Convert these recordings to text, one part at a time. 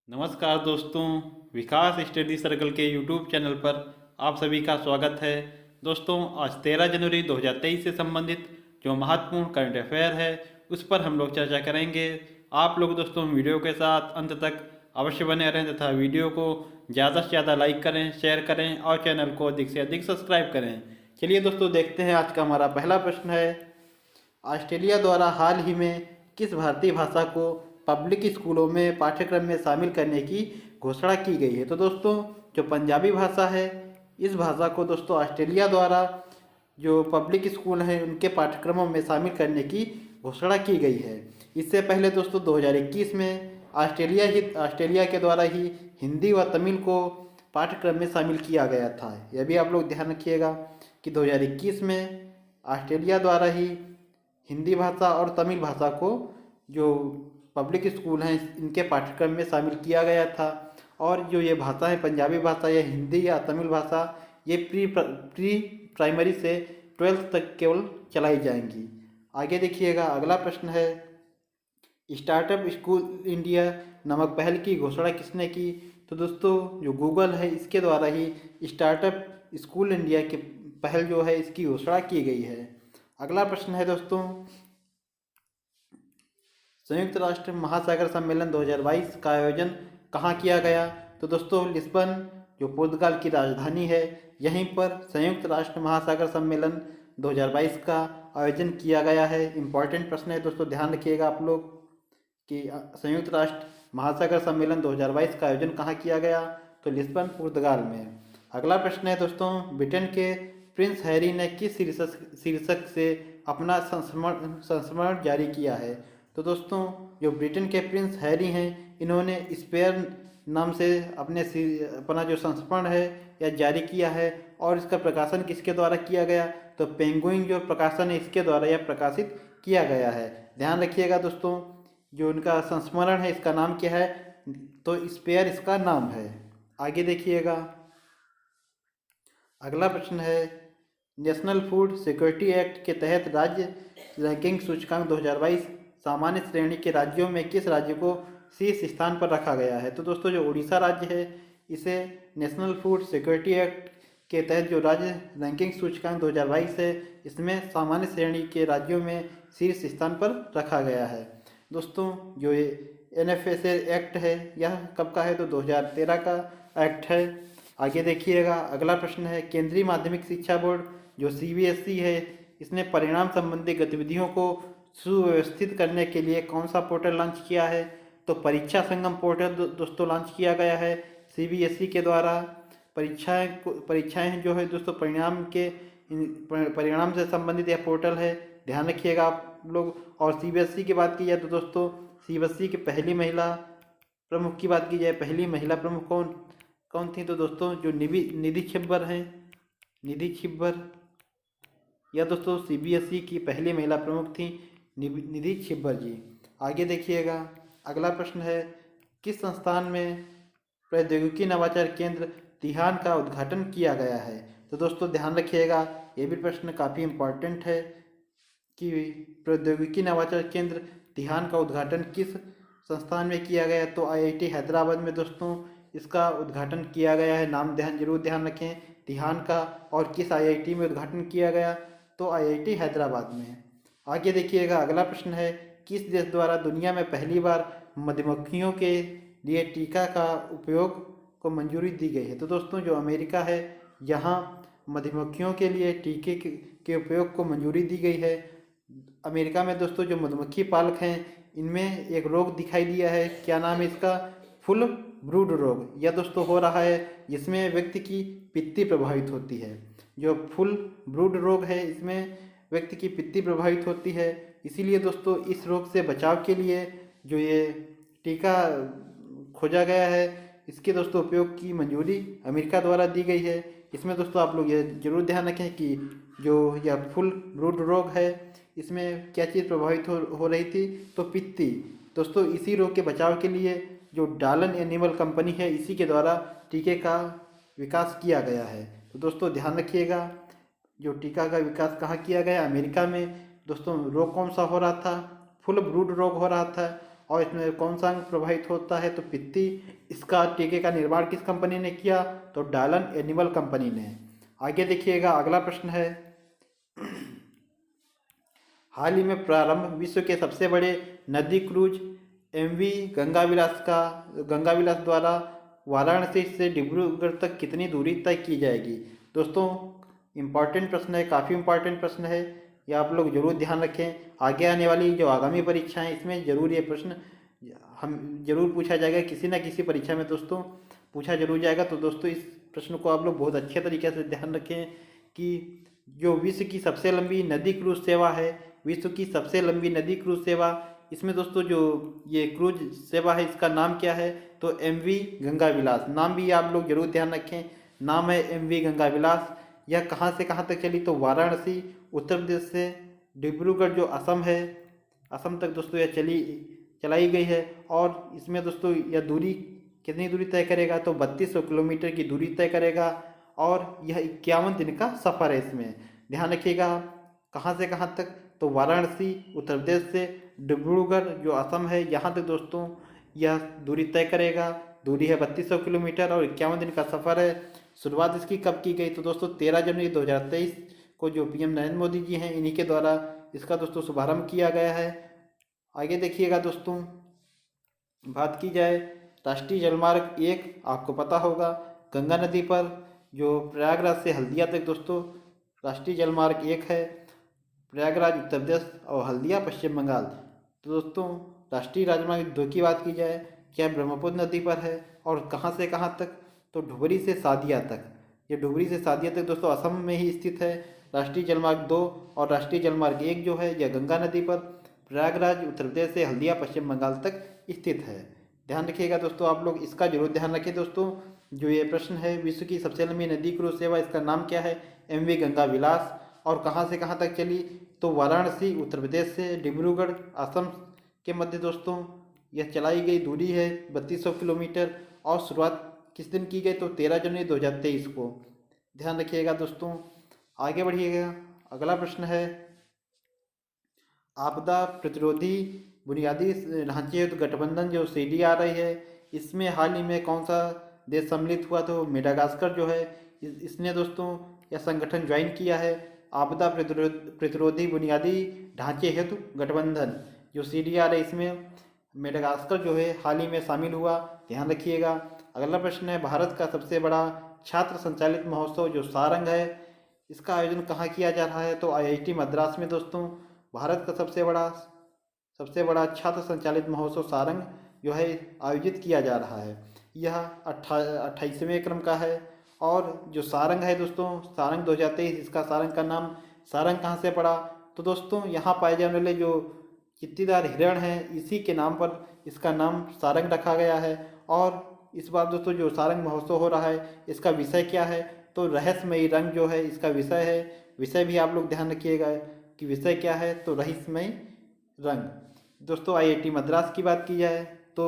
नमस्कार दोस्तों, विकास study circle के यूट्यूब चैनल पर आप सभी का स्वागत है। दोस्तों, आज 13 जनवरी 2023 से संबंधित जो महत्वपूर्ण करंट अफेयर है उस पर हम लोग चर्चा करेंगे। आप लोग दोस्तों वीडियो के साथ अंत तक अवश्य बने रहें तथा वीडियो को ज़्यादा से ज़्यादा लाइक करें, शेयर करें और चैनल को अधिक से अधिक सब्सक्राइब करें। चलिए दोस्तों, देखते हैं आज का हमारा पहला प्रश्न है। ऑस्ट्रेलिया द्वारा हाल ही में किस भारतीय भाषा को पब्लिक स्कूलों में पाठ्यक्रम में शामिल करने की घोषणा की गई है? तो दोस्तों, जो पंजाबी भाषा है इस भाषा को दोस्तों ऑस्ट्रेलिया द्वारा जो पब्लिक स्कूल हैं उनके पाठ्यक्रमों में शामिल करने की घोषणा की गई है। इससे पहले दोस्तों 2021 में ऑस्ट्रेलिया के द्वारा ही हिंदी व तमिल को पाठ्यक्रम में शामिल किया गया था। यह भी आप लोग ध्यान रखिएगा कि 2021 में ऑस्ट्रेलिया द्वारा ही हिंदी भाषा और तमिल भाषा को जो पब्लिक स्कूल हैं इनके पाठ्यक्रम में शामिल किया गया था। और जो ये भाषा है पंजाबी भाषा या हिंदी या तमिल भाषा ये प्री प्राइमरी से 12th तक केवल चलाई जाएंगी। आगे देखिएगा, अगला प्रश्न है। स्टार्टअप स्कूल इंडिया नामक पहल की घोषणा किसने की? तो दोस्तों, जो गूगल है इसके द्वारा ही स्टार्टअप स्कूल इंडिया की पहल जो है इसकी घोषणा की गई है। अगला प्रश्न है दोस्तों, संयुक्त राष्ट्र महासागर सम्मेलन 2022 का आयोजन कहाँ किया गया? तो दोस्तों, लिस्बन जो पुर्तगाल की राजधानी है यहीं पर संयुक्त राष्ट्र महासागर सम्मेलन 2022 का आयोजन किया गया है। इम्पॉर्टेंट प्रश्न है दोस्तों, ध्यान रखिएगा आप लोग कि संयुक्त राष्ट्र महासागर सम्मेलन 2022 का आयोजन कहाँ किया गया? तो लिस्बन पुर्तगाल में। अगला प्रश्न है दोस्तों, ब्रिटेन के प्रिंस हैरी ने किस शीर्षक से अपना संस्मरण जारी किया है? तो दोस्तों, जो ब्रिटेन के प्रिंस हैरी हैं इन्होंने स्पेयर नाम से अपना जो संस्मरण है यह जारी किया है। और इसका प्रकाशन किसके द्वारा किया गया? तो पेंगुइन जो प्रकाशन है इसके द्वारा यह प्रकाशित किया गया है। ध्यान रखिएगा दोस्तों, जो इनका संस्मरण है इसका नाम क्या है? तो स्पेयर इसका नाम है। आगे देखिएगा, अगला प्रश्न है। नेशनल फूड सिक्योरिटी एक्ट के तहत राज्य रैंकिंग सूचकांक 2022 सामान्य श्रेणी के राज्यों में किस राज्य को शीर्ष स्थान पर रखा गया है? तो दोस्तों, जो उड़ीसा राज्य है इसे नेशनल फूड सिक्योरिटी एक्ट के तहत जो राज्य रैंकिंग सूचकांक 2022 है इसमें सामान्य श्रेणी के राज्यों में शीर्ष स्थान पर रखा गया है। दोस्तों, जो ये NFSA एक्ट है यह कब का है? तो 2013 का एक्ट है। आगे देखिएगा, अगला प्रश्न है। केंद्रीय माध्यमिक शिक्षा बोर्ड जो CBSE है इसने परिणाम संबंधी गतिविधियों को सुव्यवस्थित करने के लिए कौन सा पोर्टल लॉन्च किया है? तो परीक्षा संगम पोर्टल दोस्तों लॉन्च किया गया है CBSE के द्वारा। परीक्षाएं जो है दोस्तों परिणाम से संबंधित यह पोर्टल है, ध्यान रखिएगा आप लोग। और CBSE की बात की जाए तो दोस्तों CBSE की पहली महिला प्रमुख की बात की जाए, पहली महिला प्रमुख कौन थी? तो दोस्तों जो निधि छिब्बर हैं, निधि छिब्बर, यह दोस्तों CBSE की पहली महिला प्रमुख थी निधि छिब्बर जी। आगे देखिएगा, अगला प्रश्न है। किस संस्थान में प्रौद्योगिकी नवाचार केंद्र तिहान का उद्घाटन किया गया है? तो दोस्तों ध्यान रखिएगा, ये भी प्रश्न काफ़ी इम्पोर्टेंट है कि प्रौद्योगिकी नवाचार केंद्र तिहान का उद्घाटन किस संस्थान में किया गया? तो IIT हैदराबाद में दोस्तों इसका उद्घाटन किया गया है। नाम जरूर ध्यान रखें तिहान का। और किस IIT में उद्घाटन किया गया? तो IIT हैदराबाद में। आगे देखिएगा, अगला प्रश्न है। किस देश द्वारा दुनिया में पहली बार मधुमक्खियों के लिए टीका का उपयोग को मंजूरी दी गई है? तो दोस्तों जो अमेरिका है यहाँ मधुमक्खियों के लिए टीके के उपयोग को मंजूरी दी गई है। अमेरिका में दोस्तों जो मधुमक्खी पालक हैं इनमें एक रोग दिखाई दिया है, क्या नाम है इसका? फुल ब्रूड रोग। यह दोस्तों हो रहा है जिसमें व्यक्ति की पित्ती प्रभावित होती है। जो फुल ब्रूड रोग है इसमें व्यक्ति की पित्ती प्रभावित होती है। इसीलिए दोस्तों इस रोग से बचाव के लिए जो ये टीका खोजा गया है इसके दोस्तों उपयोग की मंजूरी अमेरिका द्वारा दी गई है। इसमें दोस्तों आप लोग ये जरूर ध्यान रखें कि जो यह फुल ब्रूड रोग है इसमें क्या चीज़ प्रभावित हो रही थी? तो पित्ती। दोस्तों इसी रोग के बचाव के लिए जो डालन एनिमल कंपनी है इसी के द्वारा टीके का विकास किया गया है। तो दोस्तों ध्यान रखिएगा, जो टीका का विकास कहाँ किया गया? अमेरिका में। दोस्तों रोग कौन सा हो रहा था? फुल ब्रूड रोग हो रहा था। और इसमें कौन सा अंग प्रभावित होता है तो पित्ती। इसका टीके का निर्माण किस कंपनी ने किया तो डालन एनिमल कंपनी ने। आगे देखिएगा, अगला प्रश्न है, हाल ही में प्रारंभ विश्व के सबसे बड़े नदी क्रूज एमवी गंगाविलास द्वारा वाराणसी से डिब्रूगढ़ तक कितनी दूरी तय की जाएगी। दोस्तों इम्पॉर्टेंट प्रश्न है, काफ़ी इम्पॉर्टेंट प्रश्न है, ये आप लोग जरूर ध्यान रखें। आगे आने वाली जो आगामी परीक्षाएं इसमें जरूर ये प्रश्न हम जरूर पूछा जाएगा, किसी ना किसी परीक्षा में दोस्तों पूछा जरूर जाएगा। तो दोस्तों इस प्रश्न को आप लोग बहुत अच्छे तरीके से ध्यान रखें कि जो विश्व की सबसे लंबी नदी क्रूज सेवा है, विश्व की सबसे लंबी नदी क्रूज सेवा, इसमें दोस्तों जो ये क्रूज सेवा है इसका नाम क्या है तो एमवी गंगाविलास। नाम भी आप लोग जरूर ध्यान रखें, नाम है एमवी गंगाविलास। यह कहाँ से कहाँ तक चली तो वाराणसी उत्तर प्रदेश से डिब्रूगढ़ जो असम है, असम तक दोस्तों यह चलाई गई है। और इसमें दोस्तों यह दूरी कितनी दूरी तय करेगा तो 3200 किलोमीटर की दूरी तय करेगा और यह 51 दिन का सफ़र है। इसमें ध्यान रखिएगा कहाँ से कहाँ तक तो वाराणसी उत्तर प्रदेश से डिब्रूगढ़ जो असम है यहाँ तक दोस्तों यह दूरी तय करेगा। दूरी है 3200 किलोमीटर और 51 दिन का सफ़र है। शुरुआत इसकी कब की गई तो दोस्तों 13 जनवरी 2023 को जो पीएम नरेंद्र मोदी जी हैं इन्हीं के द्वारा इसका दोस्तों शुभारंभ किया गया है। आगे देखिएगा दोस्तों, बात की जाए राष्ट्रीय जलमार्ग 1 आपको पता होगा गंगा नदी पर जो प्रयागराज से हल्दिया तक दोस्तों राष्ट्रीय जलमार्ग 1 है, प्रयागराज उत्तर प्रदेश और हल्दिया पश्चिम बंगाल। तो दोस्तों राष्ट्रीय राजमार्ग 2 की बात की जाए क्या ब्रह्मपुत्र नदी पर है और कहाँ से कहाँ तक तो धुबरी से सादिया तक। ये धुबरी से सादिया तक दोस्तों असम में ही स्थित है राष्ट्रीय जलमार्ग 2। और राष्ट्रीय जलमार्ग 1 जो है यह गंगा नदी पर प्रयागराज उत्तर प्रदेश से हल्दिया पश्चिम बंगाल तक स्थित है। ध्यान रखिएगा दोस्तों, आप लोग इसका जरूर ध्यान रखें। दोस्तों जो ये प्रश्न है विश्व की सबसे लंबी नदी क्रूज सेवा इसका नाम क्या है एमवी गंगाविलास और कहाँ से कहाँ तक चली तो वाराणसी उत्तर प्रदेश से डिब्रूगढ़ असम के मध्य दोस्तों यह चलाई गई दूरी है 3200 किलोमीटर और शुरुआत किस दिन की गई तो 13 जनवरी 2023 को। ध्यान रखिएगा दोस्तों, आगे बढ़िएगा। अगला प्रश्न है, आपदा प्रतिरोधी बुनियादी ढांचे हेतु गठबंधन जो CDRI है इसमें हाल ही में कौन सा देश सम्मिलित हुआ तो मेडागास्कर जो है इसने दोस्तों यह संगठन ज्वाइन किया है। आपदा प्रतिरोधी बुनियादी ढांचे हेतु गठबंधन जो CDRI इसमें मेडागास्कर जो है हाल ही में शामिल हुआ। ध्यान रखिएगा। अगला प्रश्न है, भारत का सबसे बड़ा छात्र संचालित महोत्सव जो सारंग है इसका आयोजन कहाँ किया जा रहा है तो IIT मद्रास में। दोस्तों भारत का सबसे बड़ा छात्र संचालित महोत्सव सारंग जो है आयोजित किया जा रहा है। यह 28वें क्रम का है और जो सारंग है दोस्तों सारंग 2023 इसका सारंग का नाम सारंग कहाँ से पड़ा तो दोस्तों यहाँ पाए जाने वाले जो चित्तीदार हिरण हैं इसी के नाम पर इसका नाम सारंग रखा गया है। और इस बार दोस्तों जो सारंग महोत्सव हो रहा है इसका विषय क्या है तो रहस्यमयी रंग जो है इसका विषय है। विषय भी आप लोग ध्यान रखिएगा कि विषय क्या है तो रहस्यमयी रंग। दोस्तों IIT मद्रास की बात की जाए तो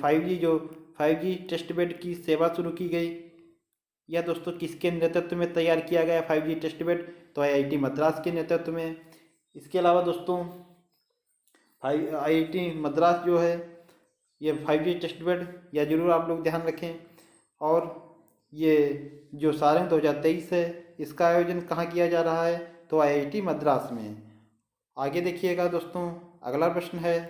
5G टेस्ट बेड की सेवा शुरू की गई। यह दोस्तों किसके नेतृत्व में तैयार किया गया 5G टेस्ट बेड तो IIT मद्रास के नेतृत्व में। इसके अलावा दोस्तों IIT मद्रास जो है ये 5G टेस्ट बेड या जरूर आप लोग ध्यान रखें। और ये जो सारंग 2023 है इसका आयोजन कहाँ किया जा रहा है तो IIT मद्रास में। आगे देखिएगा दोस्तों, अगला प्रश्न है,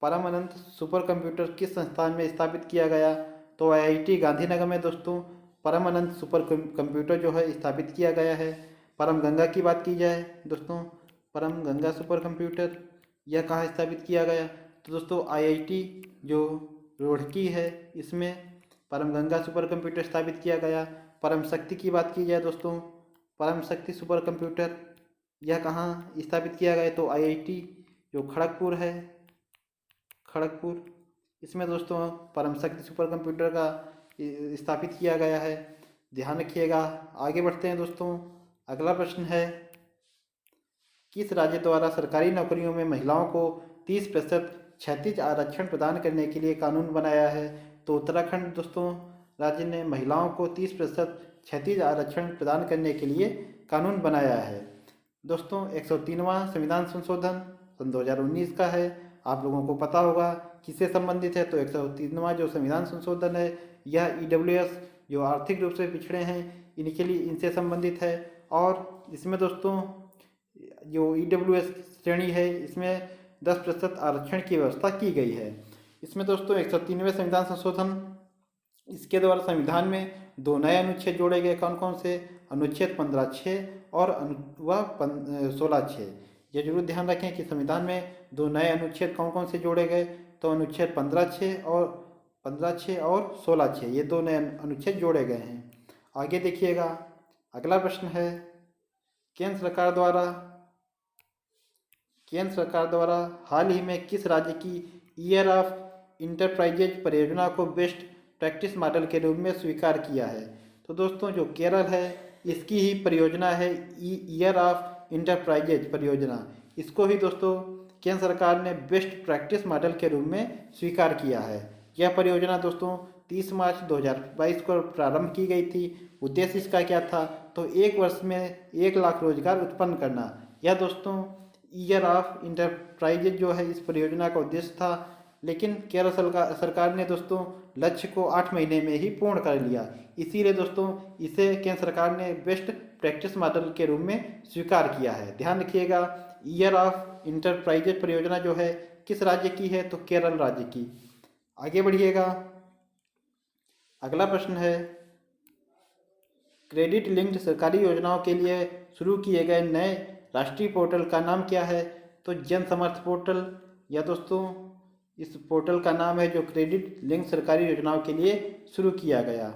परम अनंत सुपर कंप्यूटर किस संस्थान में स्थापित किया गया तो IIT गांधीनगर में दोस्तों परम अनंत सुपर कंप्यूटर जो है स्थापित किया गया है। परम गंगा की बात की जाए दोस्तों परम गंगा सुपर कंप्यूटर यह कहाँ स्थापित किया गया तो दोस्तों IIT जो रुड़की है इसमें परम गंगा सुपर कंप्यूटर स्थापित किया गया। परम शक्ति की बात की जाए दोस्तों परम शक्ति सुपर कंप्यूटर यह कहाँ स्थापित किया गया तो IIT जो खड़गपुर है खड़गपुर इसमें दोस्तों परम शक्ति सुपर कंप्यूटर का स्थापित किया गया है। ध्यान रखिएगा। आगे बढ़ते हैं दोस्तों, अगला प्रश्न है, किस राज्य द्वारा सरकारी नौकरियों में महिलाओं को 30% क्षैतिज आरक्षण प्रदान करने के लिए कानून बनाया है तो उत्तराखंड दोस्तों राज्य ने महिलाओं को 30% क्षैतिज आरक्षण प्रदान करने के लिए कानून बनाया है। दोस्तों 103वां संविधान संशोधन सन 2019 का है। आप लोगों को पता होगा किससे संबंधित है, तो 103वां जो संविधान संशोधन है यह EWS जो आर्थिक रूप से पिछड़े हैं इनके लिए इनसे संबंधित है। और इसमें दोस्तों जो EWS श्रेणी है इसमें 10% आरक्षण की व्यवस्था की गई है। इसमें दोस्तों 103वें संविधान संशोधन इसके द्वारा संविधान में 2 नए अनुच्छेद जोड़े गए। कौन कौन से? अनुच्छेद 15(6) और 16(6). ये जरूर ध्यान रखें कि संविधान में 2 नए अनुच्छेद कौन कौन से जोड़े गए, तो अनुच्छेद 15(6) और 16(6) ये 2 नए अनुच्छेद जोड़े गए हैं। आगे देखिएगा, अगला प्रश्न है केंद्र सरकार द्वारा हाल ही में किस राज्य की ईयर ऑफ इंटरप्राइजेज परियोजना को बेस्ट प्रैक्टिस मॉडल के रूप में स्वीकार किया है? तो दोस्तों जो केरल है इसकी ही परियोजना है ईयर ऑफ इंटरप्राइजेज परियोजना। इसको ही दोस्तों केंद्र सरकार ने बेस्ट प्रैक्टिस मॉडल के रूप में स्वीकार किया है। यह परियोजना दोस्तों 30 मार्च 2022 को प्रारंभ की गई थी। उद्देश्य इसका क्या था? तो 1 वर्ष में 1 लाख रोजगार उत्पन्न करना। यह दोस्तों ईयर ऑफ इंटरप्राइजेज जो है इस परियोजना का उद्देश्य था, लेकिन केरल सरकार ने दोस्तों लक्ष्य को 8 महीने में ही पूर्ण कर लिया। इसीलिए दोस्तों इसे केंद्र सरकार ने बेस्ट प्रैक्टिस मॉडल के रूप में स्वीकार किया है। ध्यान रखिएगा, ईयर ऑफ इंटरप्राइजेज परियोजना जो है किस राज्य की है? तो केरल राज्य की। आगे बढ़िएगा, अगला प्रश्न है क्रेडिट लिंक्ड सरकारी योजनाओं के लिए शुरू किए गए नए राष्ट्रीय पोर्टल का नाम क्या है? तो जन समर्थ पोर्टल, या दोस्तों इस पोर्टल का नाम है जो क्रेडिट लिंक सरकारी योजनाओं के लिए शुरू किया गया।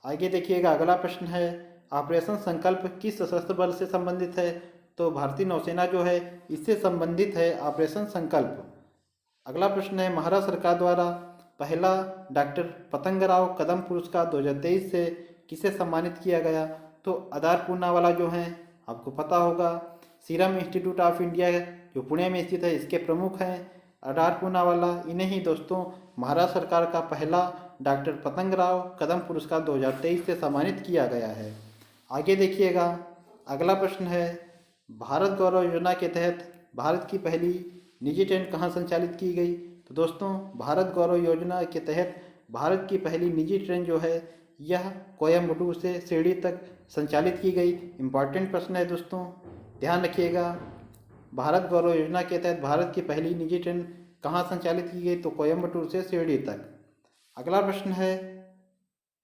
आगे देखिएगा, अगला प्रश्न है ऑपरेशन संकल्प किस सशस्त्र बल से संबंधित है? तो भारतीय नौसेना जो है इससे संबंधित है ऑपरेशन संकल्प। अगला प्रश्न है महाराष्ट्र सरकार द्वारा पहला डॉक्टर पतंगराव कदम पुरस्कार 2023 से किसे सम्मानित किया गया? तो आधार पूनावाला जो हैं आपको पता होगा, सीरम इंस्टीट्यूट ऑफ इंडिया जो पुणे में स्थित है इसके प्रमुख हैं आधार पूनावाला। इन्हें ही दोस्तों महाराष्ट्र सरकार का पहला डॉक्टर पतंगराव कदम पुरस्कार 2023 से सम्मानित किया गया है। आगे देखिएगा, अगला प्रश्न है भारत गौरव योजना के तहत भारत की पहली निजी ट्रेन कहाँ संचालित की गई? तो दोस्तों भारत गौरव योजना के तहत भारत की पहली निजी ट्रेन जो है यह कोयम्बटूर से शिरडी तक संचालित की गई। इम्पॉर्टेंट प्रश्न है दोस्तों, ध्यान रखिएगा। भारत गौरव योजना के तहत भारत की पहली निजी ट्रेन कहाँ संचालित की गई? तो कोयम्बटूर से शिरडी तक। अगला प्रश्न है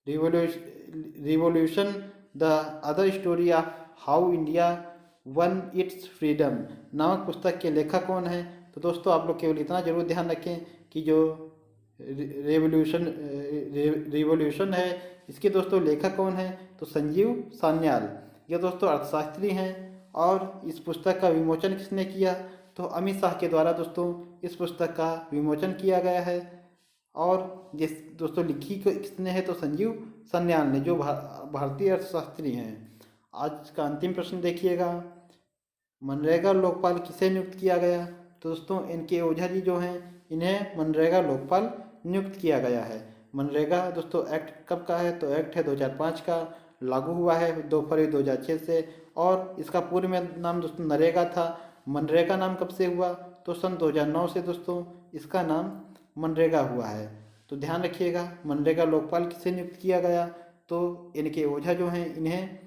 revolution the other story of how India one it's freedom नामक पुस्तक के लेखक कौन है? तो दोस्तों आप लोग केवल इतना जरूर ध्यान रखें कि जो रिवॉल्यूशन है इसके दोस्तों लेखक कौन है? तो संजीव सान्याल। ये दोस्तों अर्थशास्त्री हैं। और इस पुस्तक का विमोचन किसने किया? तो अमित शाह के द्वारा दोस्तों इस पुस्तक का विमोचन किया गया है। और जिस दोस्तों लिखी किसने है? तो संजीव सान्याल ने, जो भारतीय अर्थशास्त्री हैं। आज का अंतिम प्रश्न देखिएगा, मनरेगा लोकपाल किसे नियुक्त किया गया? तो दोस्तों इनके ओझा जी जो हैं इन्हें मनरेगा लोकपाल नियुक्त किया गया है। मनरेगा दोस्तों एक्ट कब का है? तो एक्ट है 2005 का, लागू हुआ है 2 फरवरी 2006 से। और इसका पूर्व में नाम दोस्तों नरेगा था। मनरेगा नाम कब से हुआ? तो सन 2009 से दोस्तों इसका नाम मनरेगा हुआ है। तो ध्यान रखिएगा, मनरेगा लोकपाल किसे नियुक्त किया गया? तो इनके ओझा जो हैं इन्हें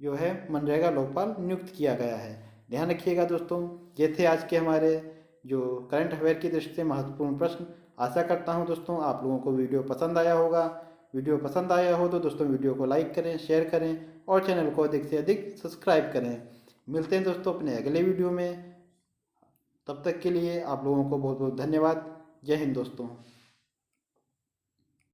जो है मनरेगा लोकपाल नियुक्त किया गया है। ध्यान रखिएगा दोस्तों, ये थे आज के हमारे जो करंट अफेयर की दृष्टि से महत्वपूर्ण प्रश्न। आशा करता हूँ दोस्तों आप लोगों को वीडियो पसंद आया होगा। वीडियो पसंद आया हो तो दोस्तों वीडियो को लाइक करें, शेयर करें और चैनल को अधिक से अधिक सब्सक्राइब करें। मिलते हैं दोस्तों अपने अगले वीडियो में। तब तक के लिए आप लोगों को बहुत बहुत धन्यवाद। जय हिंद दोस्तों।